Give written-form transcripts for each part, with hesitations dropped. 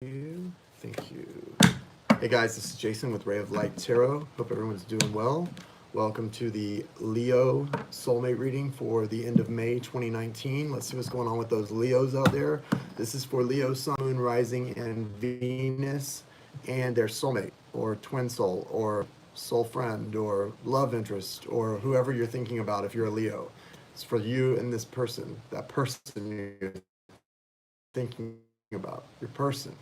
Thank you. Hey guys, this is Jason with Ray of Light Tarot. Hope everyone's doing well. Welcome to the Leo soulmate reading for the end of May 2019. Let's see what's going on with those Leos out there. This is for Leo, Sun, Moon, Rising, and Venus, and their soulmate, or twin soul, or soul friend, or love interest, or whoever you're thinking about if you're a Leo. It's for you and this person, that person you're thinking about, your person.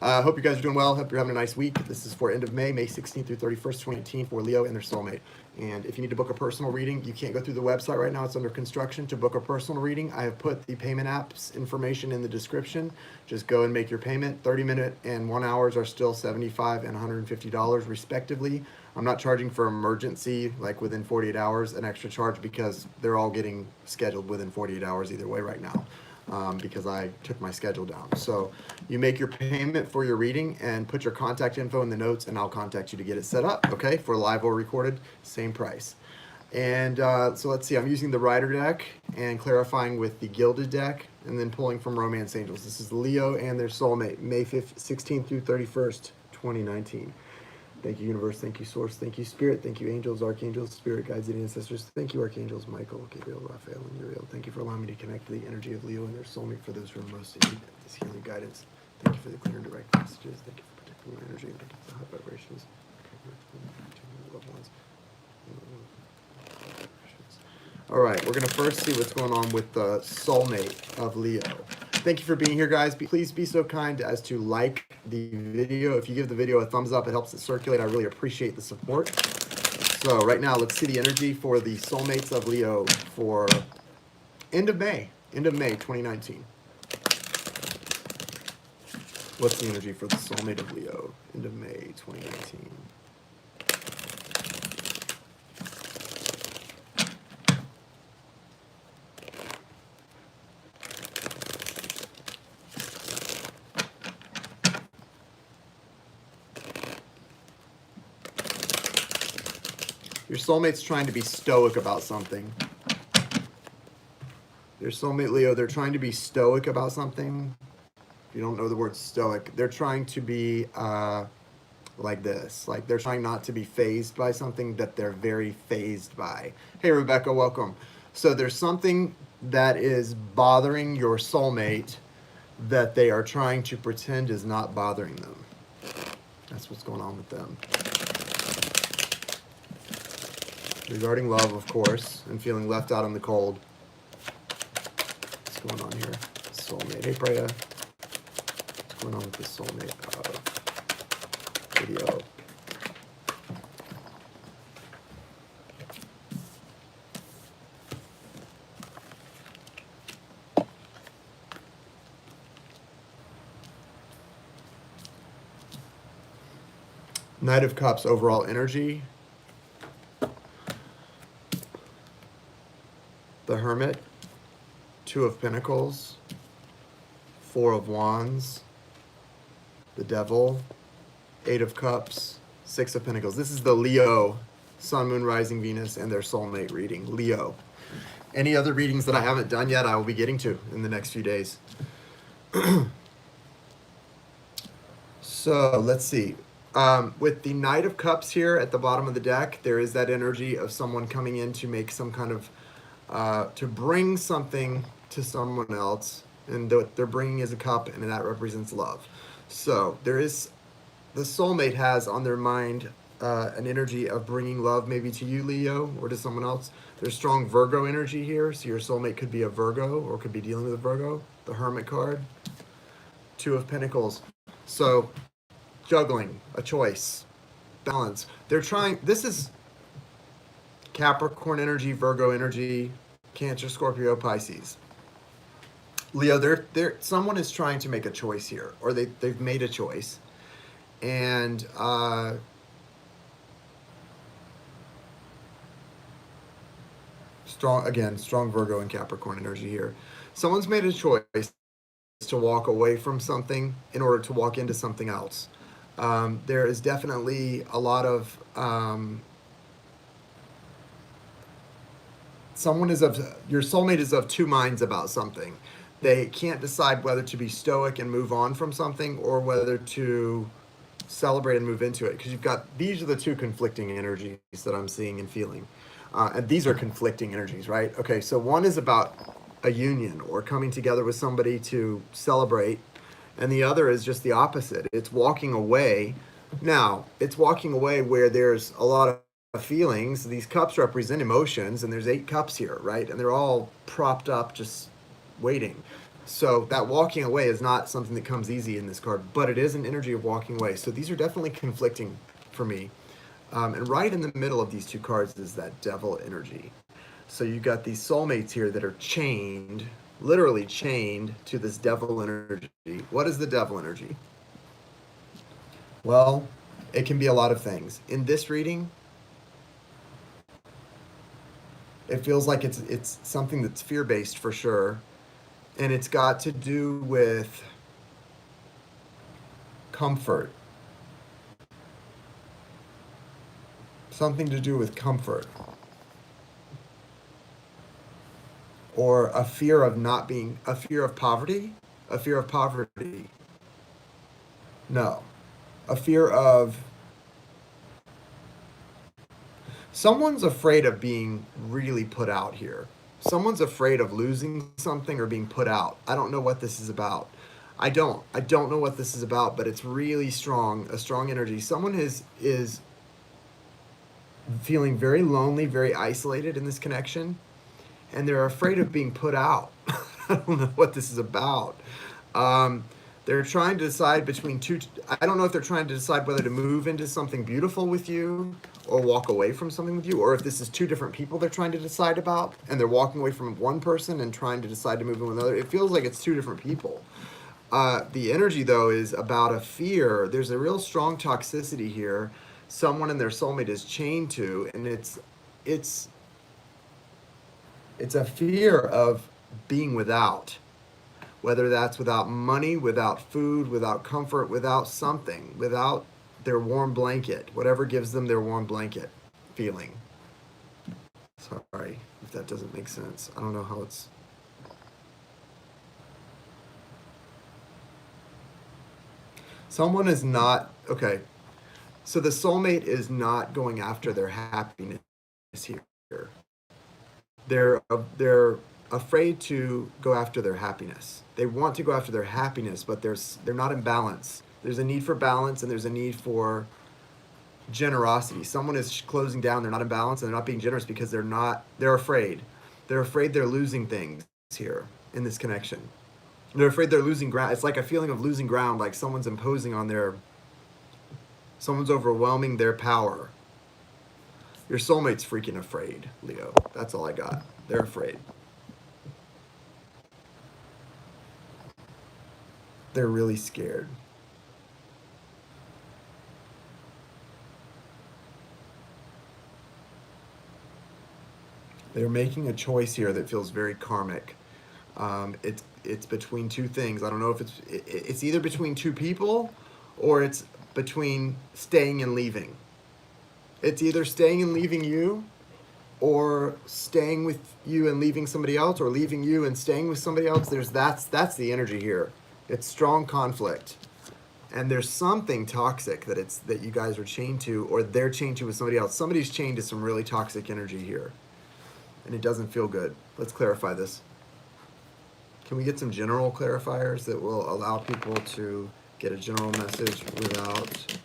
I hope you guys are doing well. Hope you're having a nice week. This is for end of May, May 16th through 31st, 2018 for Leo and their soulmate. And if you need to book a personal reading, you can't go through the website right now. It's under construction. To book a personal reading, I have put the payment apps information in the description. Just go and make your payment. 30-minute and 1 hours are still $75 and $150 respectively. I'm not charging for emergency, like within 48 hours, an extra charge because they're all getting scheduled within 48 hours either way right now. Because I took my schedule down. So you make your payment for your reading and put your contact info in the notes, and I'll contact you to get it set up, okay? For live or recorded, same price. And so let's see, I'm using the Rider deck and clarifying with the Gilded deck, and then pulling from Romance Angels. This is Leo and their soulmate, May 16th through 31st, 2019. Thank you, Universe. Thank you, Source. Thank you, Spirit. Thank you, Angels, Archangels, Spirit Guides, and Ancestors. Thank you, Archangels, Michael, Gabriel, Raphael, and Uriel. Thank you for allowing me to connect to the energy of Leo and their soulmate for those who are most in need of this healing guidance. Thank you for the clear and direct messages. Thank you for protecting my energy and thank you for the high vibrations. Loved ones. All right, we're going to first see what's going on with the soulmate of Leo. Thank you for being here, guys. Please be so kind as to like the video. If you give the video a thumbs up, it helps it circulate. I really appreciate the support. So right now, let's see the energy for the soulmates of Leo for end of May 2019. What's the energy for the soulmate of Leo, end of May 2019? Your soulmate's trying to be stoic about something. Your soulmate, Leo, they're trying to be stoic about something. If you don't know the word stoic, they're trying to be like this. Like they're trying not to be fazed by something that they're very fazed by. Hey, Rebecca, welcome. So there's something that is bothering your soulmate that they are trying to pretend is not bothering them. That's what's going on with them. Regarding love, of course, and feeling left out in the cold. What's going on here? Soulmate. Hey, Priya. What's going on with the soulmate video? Knight of Cups, overall energy. The Hermit, Two of Pentacles, Four of Wands, the Devil, Eight of Cups, Six of Pentacles. This is the Leo, Sun, Moon, Rising, Venus, and their soulmate reading, Leo. Any other readings that I haven't done yet, I will be getting to in the next few days. So let's see. With the Knight of Cups here at the bottom of the deck, there is that energy of someone coming in to make some kind of to bring something to someone else, and what they're bringing is a cup, and that represents love. So there is, the soulmate has on their mind an energy of bringing love maybe to you, Leo, or to someone else. There's strong Virgo energy here, so your soulmate could be a Virgo or could be dealing with a Virgo. The Hermit card, Two of Pentacles. So juggling, a choice, balance. They're trying, this is Capricorn energy, Virgo energy, Cancer, Scorpio, Pisces. Leo, someone is trying to make a choice here, or they've made a choice. And strong Virgo and Capricorn energy here. Someone's made a choice to walk away from something in order to walk into something else. There is definitely a lot of your soulmate is of two minds about something. they can't decide whether to be stoic and move on from something or whether to celebrate and move into it. Because you've got, these are the two conflicting energies that I'm seeing and feeling. And these are conflicting energies, right? Okay, so one is about a union or coming together with somebody to celebrate, and the other is just the opposite. It's walking away. Now, it's walking away where there's a lot of feelings. These cups represent emotions, and there's 8 cups here, right? And they're all propped up, just waiting. So that walking away is not something that comes easy in this card, but it is an energy of walking away. So these are definitely conflicting for me. And right in the middle of these 2 cards is that devil energy. So you got these soulmates here that are chained, literally chained to this devil energy. What is the devil energy? Well, it can be a lot of things. In this reading, it feels like it's something that's fear-based for sure. And it's got to do with comfort. Something to do with comfort. Or a fear of not being, a fear of poverty? A fear of poverty. No. A fear of, someone's afraid of being really put out here. Someone's afraid of losing something or being put out. I don't know what this is about. I don't know what this is about, but it's really strong, a strong energy. Someone is feeling very lonely, very isolated in this connection, and they're afraid of being put out. I don't know what this is about. They're trying to decide between two. I don't know if they're trying to decide whether to move into something beautiful with you or walk away from something with you, or if this is 2 different people they're trying to decide about, and they're walking away from one person and trying to decide to move in with another. It feels like it's 2 different people. The energy, though, is about a fear. There's a real strong toxicity here. Someone and their soulmate is chained to, and it's a fear of being without. Whether that's without money, without food, without comfort, without something, without their warm blanket, whatever gives them their warm blanket feeling. Sorry if that doesn't make sense. I don't know how it's... Someone is not... Okay. So the soulmate is not going after their happiness here. They're afraid to go after their happiness. They want to go after their happiness, but they're not in balance. There's a need for balance, and there's a need for generosity. Someone is closing down. They're not in balance, and they're not being generous because they're afraid. They're afraid they're losing things here in this connection. They're afraid they're losing ground. It's like a feeling of losing ground, like someone's imposing on someone's overwhelming their power. Your soulmate's freaking afraid, Leo. That's all I got. They're afraid. They're really scared. They're making a choice here that feels very karmic. It's between 2 things. I don't know if it's either between 2 people or it's between staying and leaving. It's either staying and leaving you, or staying with you and leaving somebody else, or leaving you and staying with somebody else. That's the energy here. It's strong conflict, and there's something toxic that you guys are chained to, or they're chained to with somebody else. Somebody's chained to some really toxic energy here, and it doesn't feel good. Let's clarify this. Can we get some general clarifiers that will allow people to get a general message without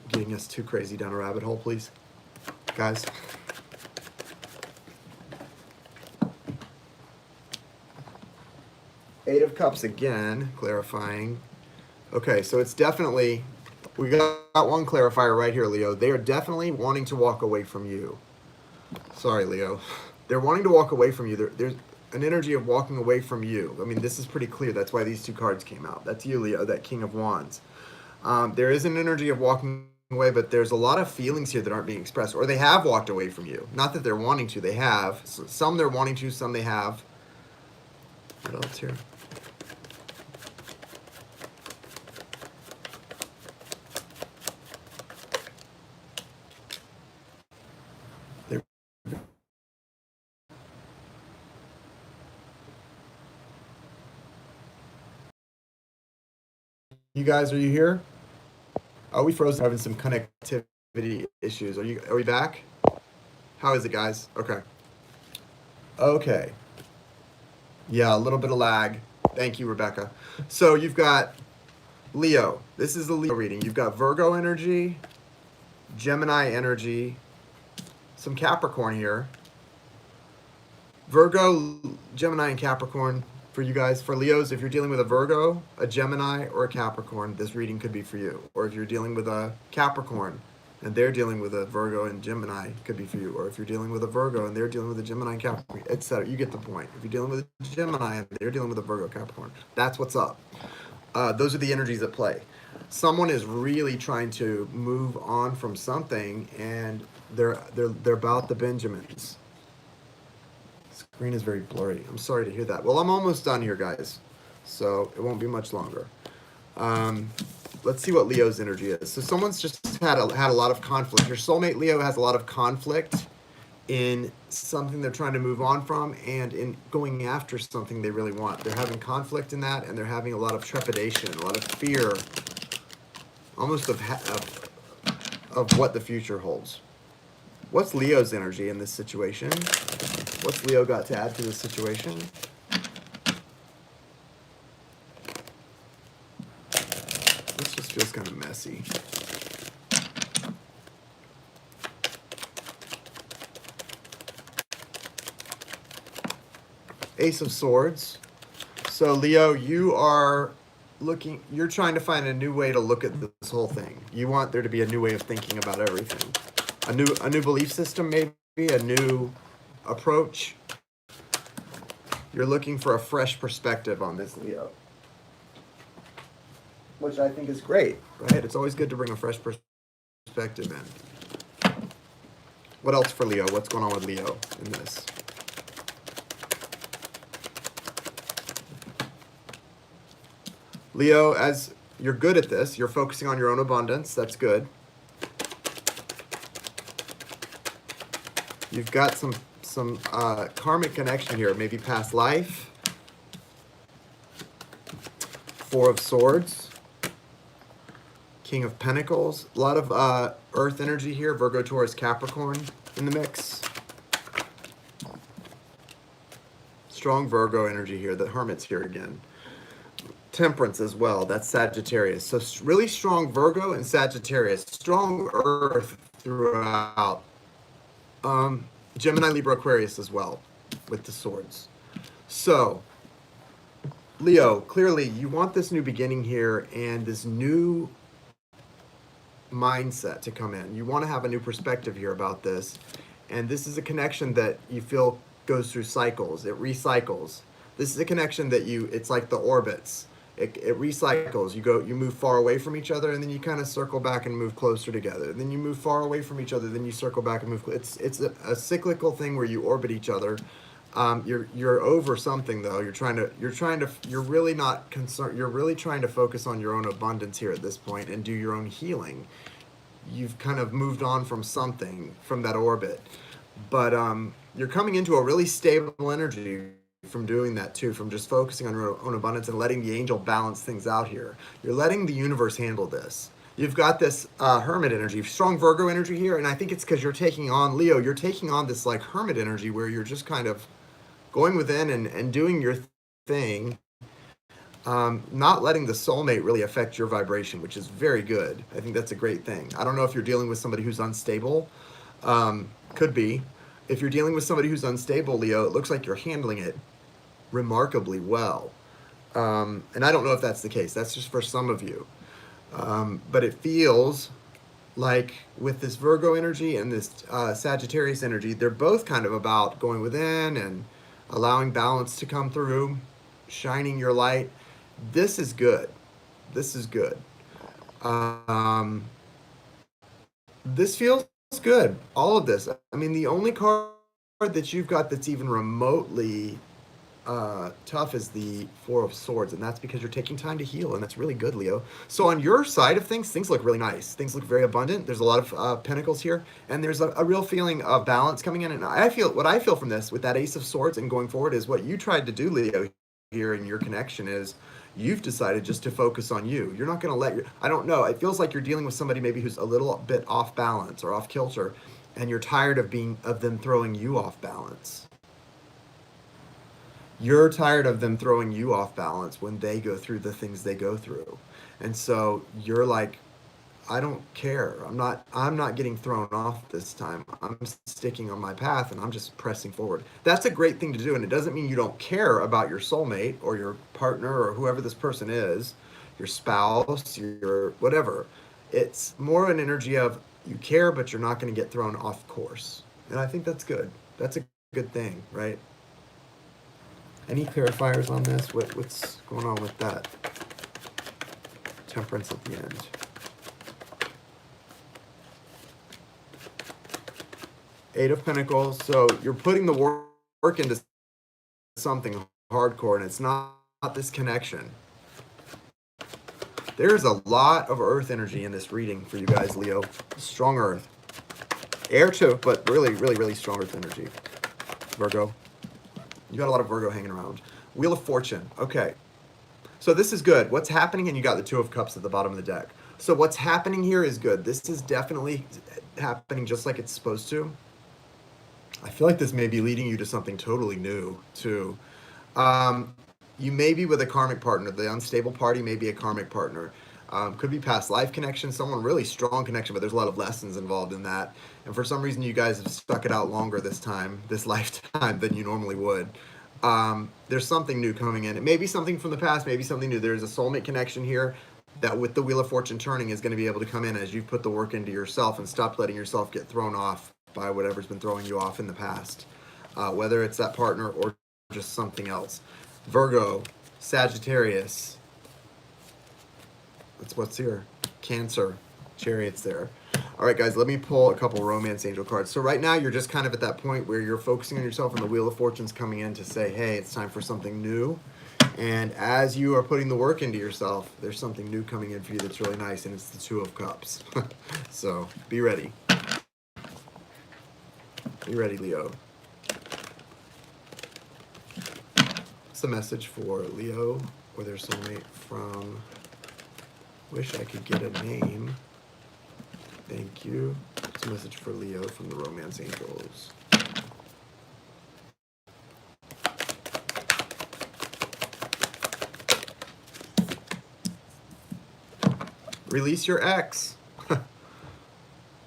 getting us too crazy down a rabbit hole, please, guys? Eight of Cups again, clarifying. Okay, so it's definitely, we got one clarifier right here, Leo. They are definitely wanting to walk away from you. Sorry, Leo. They're wanting to walk away from you. There's an energy of walking away from you. I mean, this is pretty clear. That's why these 2 cards came out. That's you, Leo, that King of Wands. There is an energy of walking away, but there's a lot of feelings here that aren't being expressed, or they have walked away from you. Not that they're wanting to, they have. Some they're wanting to, some they have. What else here? You guys, are you here? Oh, we froze. Having some connectivity issues. Are we back? How is it, guys? Okay. Okay. Yeah, a little bit of lag. Thank you, Rebecca. So you've got Leo. This is the Leo reading. You've got Virgo energy, Gemini energy, some Capricorn here. Virgo, Gemini, and Capricorn for you guys. For Leos, if you're dealing with a Virgo, a Gemini, or a Capricorn, this reading could be for you. Or if you're dealing with a Capricorn and they're dealing with a Virgo and Gemini, it could be for you. Or if you're dealing with a Virgo and they're dealing with a Gemini and Capricorn, etc. You get the point. If you're dealing with a Gemini and they're dealing with a Virgo Capricorn, that's what's up. Those are the energies at play. Someone is really trying to move on from something, and they're about the Benjamins. Screen is very blurry. I'm sorry to hear that. Well, I'm almost done here, guys, so it won't be much longer. Let's see what Leo's energy is. So someone's just had a lot of conflict. Your soulmate Leo has a lot of conflict in something they're trying to move on from, and in going after something they really want. They're having conflict in that, and they're having a lot of trepidation, a lot of fear, almost of what the future holds. What's Leo's energy in this situation? What's Leo got to add to this situation? This just feels kind of messy. Ace of Swords. So Leo, you're trying to find a new way to look at this whole thing. You want there to be a new way of thinking about everything. A new belief system, maybe, a new approach. You're looking for a fresh perspective on this, Leo. Which I think is great, right? It's always good to bring a fresh perspective in. What else for Leo? What's going on with Leo in this? Leo, as you're good at this, you're focusing on your own abundance. That's good. You've got some karmic connection here, maybe past life. Four of Swords. King of Pentacles. A lot of earth energy here. Virgo, Taurus, Capricorn in the mix. Strong Virgo energy here. The Hermit's here again. Temperance as well. That's Sagittarius. So really strong Virgo and Sagittarius. Strong earth throughout. Gemini, Libra, Aquarius as well with the swords. So, Leo, clearly you want this new beginning here and this new mindset to come in. You want to have a new perspective here about this. And this is a connection that you feel goes through cycles. It recycles. This is a connection that it's like the orbits. It recycles. You move far away from each other, and then you kind of circle back and move closer together. Then you move far away from each other, then you circle back and move. It's a cyclical thing where you orbit each other. You're over something though. You're really not concerned. You're really trying to focus on your own abundance here at this point and do your own healing. You've kind of moved on from something, from that orbit, but you're coming into a really stable energy from doing that too, from just focusing on your own abundance and letting the angel balance things out here. You're letting the universe handle this. You've got this hermit energy, strong Virgo energy here, and I think it's because you're taking on, Leo, you're taking on this like hermit energy where you're just kind of going within and doing your thing, not letting the soulmate really affect your vibration, which is very good. I think that's a great thing. I don't know if you're dealing with somebody who's unstable. Could be. If you're dealing with somebody who's unstable, Leo, it looks like you're handling it remarkably well. And I don't know if that's the case. That's just for some of you. But it feels like with this Virgo energy and this Sagittarius energy, they're both kind of about going within and allowing balance to come through, shining your light. This is good. This is good. This feels good. All of this. I mean, the only card that you've got that's even remotely tough is the Four of Swords, and that's because you're taking time to heal, and that's really good, Leo. So on your side of things look really nice. Things look very abundant. There's a lot of pentacles here, and there's a real feeling of balance coming in. And what I feel from this with that Ace of Swords and going forward is what you tried to do, Leo, here in your connection is You've decided just to focus on you. You're not going to let your, I don't know, it feels like you're dealing with somebody maybe who's a little bit off balance or off kilter, and you're tired of them throwing you off balance. You're tired of them throwing you off balance when they go through the things they go through. And so you're like, I don't care. I'm not getting thrown off this time. I'm sticking on my path and I'm just pressing forward. That's a great thing to do, and it doesn't mean you don't care about your soulmate or your partner or whoever this person is, your spouse, your whatever. It's more an energy of you care, but you're not going to get thrown off course. And I think that's good. That's a good thing, right? Any clarifiers on this? What's going on with that? Temperance at the end. Eight of Pentacles. So you're putting the work into something hardcore, and it's not this connection. There's a lot of earth energy in this reading for you guys, Leo. Strong earth. Air too, but really, really, really strong earth energy. Virgo. You got a lot of Virgo hanging around. Wheel of Fortune. Okay. So this is good. What's happening? And you got the Two of Cups at the bottom of the deck. So what's happening here is good. This is definitely happening just like it's supposed to. I feel like this may be leading you to something totally new, too. You may be with a karmic partner. The unstable party may be a karmic partner. Could be past life connection, someone really strong connection, but there's a lot of lessons involved in that. And for some reason, you guys have stuck it out longer this lifetime, than you normally would. There's something new coming in. It may be something from the past, maybe something new. There's a soulmate connection here that with the Wheel of Fortune turning is going to be able to come in as you put the work into yourself and stop letting yourself get thrown off by whatever's been throwing you off in the past. Whether it's that partner or just something else. Virgo, Sagittarius. That's what's here. Cancer, Chariot's there. All right, guys, let me pull a couple romance angel cards. So right now, you're just kind of at that point where you're focusing on yourself and the Wheel of Fortune's coming in to say, hey, it's time for something new. And as you are putting the work into yourself, there's something new coming in for you that's really nice, and it's the Two of Cups. So be ready. Be ready, Leo. What's the message for Leo or their soulmate from... Wish I could get a name. Thank you. It's a message for Leo from the Romance Angels. Release your ex.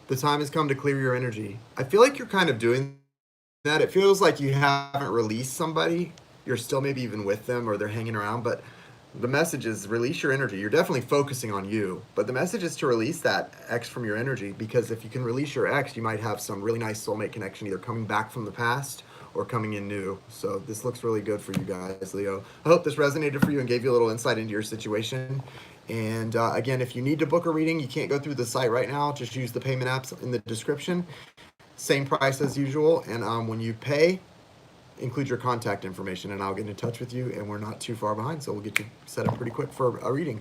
The time has come to clear your energy. I feel like you're kind of doing that. It feels like you haven't released somebody. You're still maybe even with them or they're hanging around, but the message is release your energy. You're definitely focusing on you, but the message is to release that ex from your energy, because if you can release your ex, you might have some really nice soulmate connection, either coming back from the past or coming in new. So this looks really good for you guys, Leo. I hope this resonated for you and gave you a little insight into your situation. And again, if you need to book a reading, you can't go through the site right now. Just use the payment apps in the description. Same price as usual. And when you pay, include your contact information and I'll get in touch with you, and we're not too far behind, so we'll get you set up pretty quick for a reading.